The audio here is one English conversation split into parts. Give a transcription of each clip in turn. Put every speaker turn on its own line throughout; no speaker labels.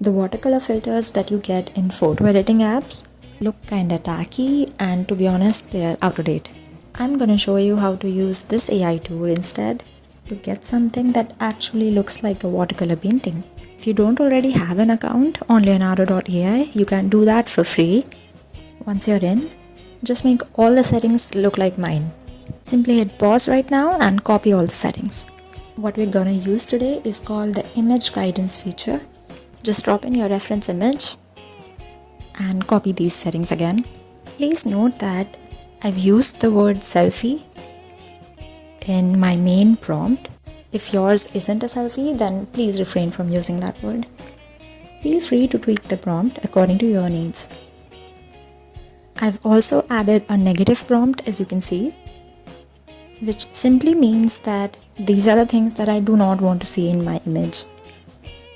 The watercolor filters that you get in photo editing apps look kinda tacky, and to be honest, they're out of date. I'm gonna show you how to use this AI tool instead to get something that actually looks like a watercolor painting. If you don't already have an account on Leonardo.ai, you can do that for free. Once you're in, just make all the settings look like mine. Simply hit pause right now and copy all the settings. What we're gonna use today is called the image guidance feature. Just drop in your reference image and copy these settings again. Please note that I've used the word selfie in my main prompt. If yours isn't a selfie, then please refrain from using that word. Feel free to tweak the prompt according to your needs. I've also added a negative prompt, as you can see, which simply means that these are the things that I do not want to see in my image.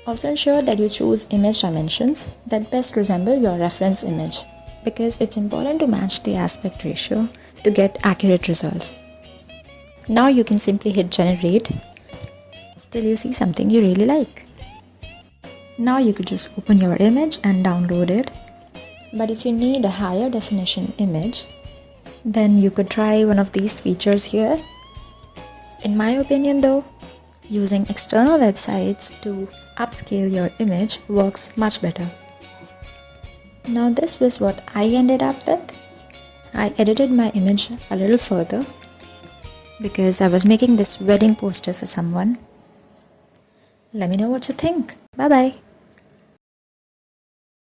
Also ensure that you choose image dimensions that best resemble your reference image, because it's important to match the aspect ratio to get accurate results. Now you can simply hit generate till you see something you really like. Now you could just open your image and download it. But if you need a higher definition image, then you could try one of these features here. In my opinion though, using external websites to upscale your image works much better. Now this was what I ended up with. I edited my image a little further because I was making this wedding poster for someone. Let me know what you think. Bye bye.